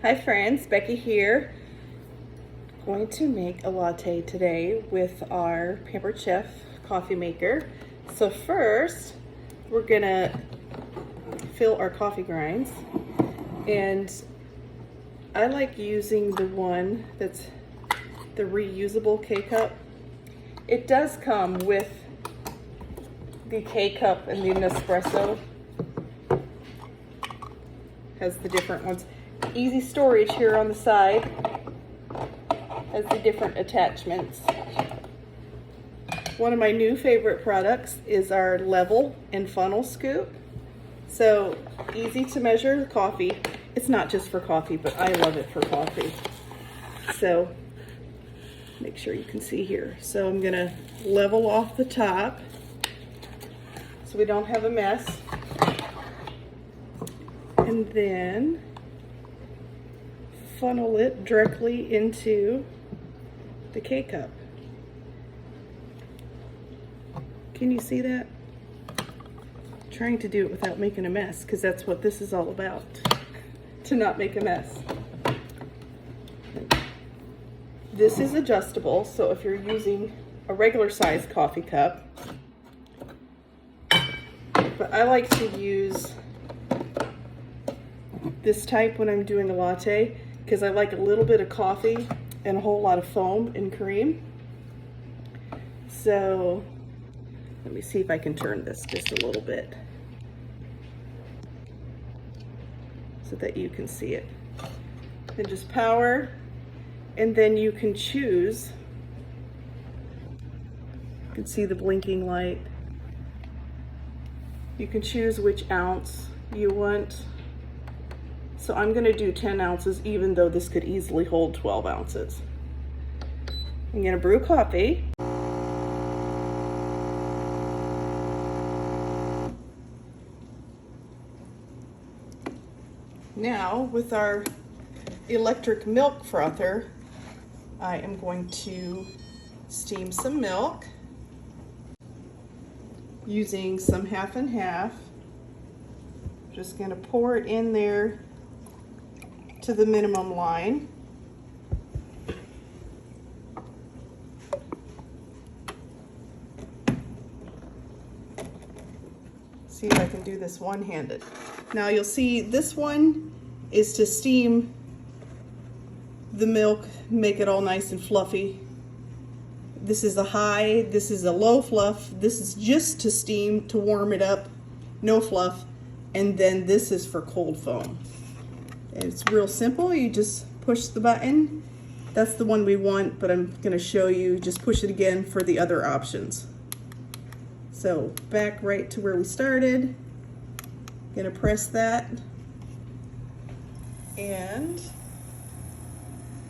Hi friends, Becky here. Going to make a latte today with our Pampered Chef coffee maker. So first, we're gonna fill our coffee grinds. And I like using the one that's the reusable K-Cup. It does come with the K-Cup and the Nespresso. Has the different ones. Easy storage here on the side. Has the different attachments. One of my new favorite products is our level and funnel scoop. So easy to measure the coffee. It's not just for coffee, but I love it for coffee. So make sure you can see here. So I'm gonna level off the top so we don't have a mess. And then funnel it directly into the K-Cup. Can you see that? I'm trying to do it without making a mess, because that's what this is all about, to not make a mess. This is adjustable, so if you're using a regular size coffee cup, but I like to use this type when I'm doing a latte, because I like a little bit of coffee and a whole lot of foam and cream. So let me see if I can turn this just a little bit so that you can see it. And just power, and then you can choose. You can see the blinking light. You can choose which ounce you want. So I'm gonna do 10 ounces, even though this could easily hold 12 ounces. I'm gonna brew coffee. Now, with our electric milk frother, I am going to steam some milk using some half and half. Just gonna pour it in there to the minimum line. See if I can do this one-handed. Now you'll see this one is to steam the milk, make it all nice and fluffy. This is a high, this is a low fluff. This is just to steam, to warm it up, no fluff. And then this is for cold foam. And it's real simple. You just push the button. That's the one we want, but I'm gonna show you, just push it again for the other options. So back right to where we started. Gonna press that. And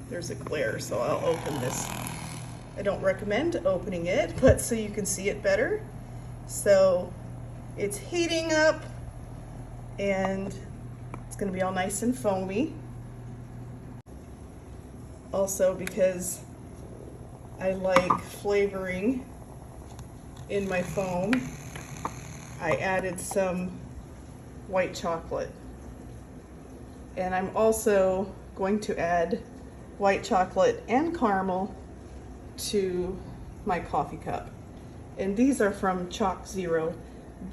there's a glare, so I'll open this. I don't recommend opening it, but so you can see it better. So it's heating up, and it's gonna be all nice and foamy. Also, because I like flavoring in my foam, I added some white chocolate. And I'm also going to add white chocolate and caramel to my coffee cup. And these are from Chalk Zero.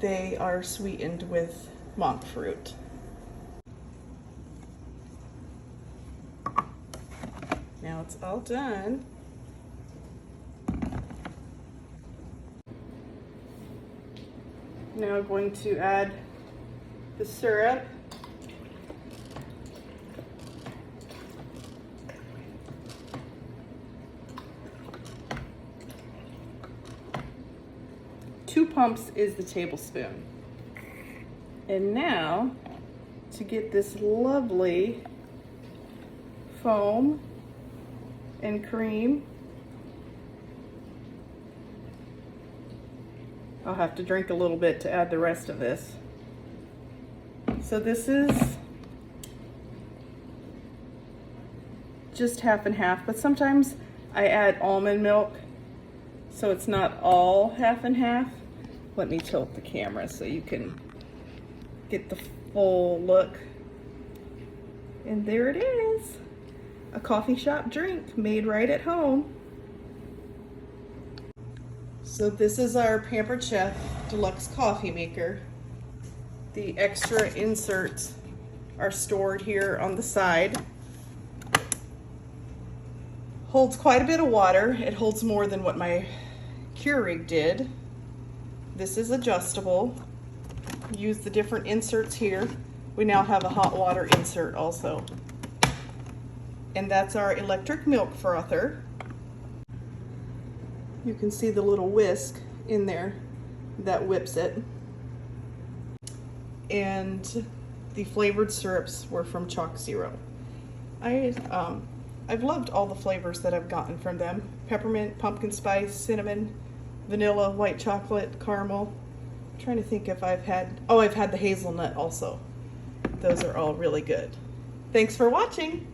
They are sweetened with monk fruit. Now it's all done. Now I'm going to add the syrup. Two pumps is the tablespoon. And now, to get this lovely foam and cream, I'll have to drink a little bit to add the rest of this. So this is just half and half, but sometimes I add almond milk, so it's not all half and half. Let me tilt the camera so you can get the full look. And there it is, a coffee shop drink made right at home. So this is our Pampered Chef Deluxe coffee maker. The extra inserts are stored here on the side. Holds quite a bit of water. It holds more than what my Keurig did. This is adjustable. Use the different inserts here. We now have a hot water insert also. And that's our electric milk frother. You can see the little whisk in there that whips it. And the flavored syrups were from Chalk Zero. I've loved all the flavors that I've gotten from them. Peppermint, pumpkin spice, cinnamon, vanilla, white chocolate, caramel. I'm trying to think if I've had the hazelnut also. Those are all really good. Thanks for watching.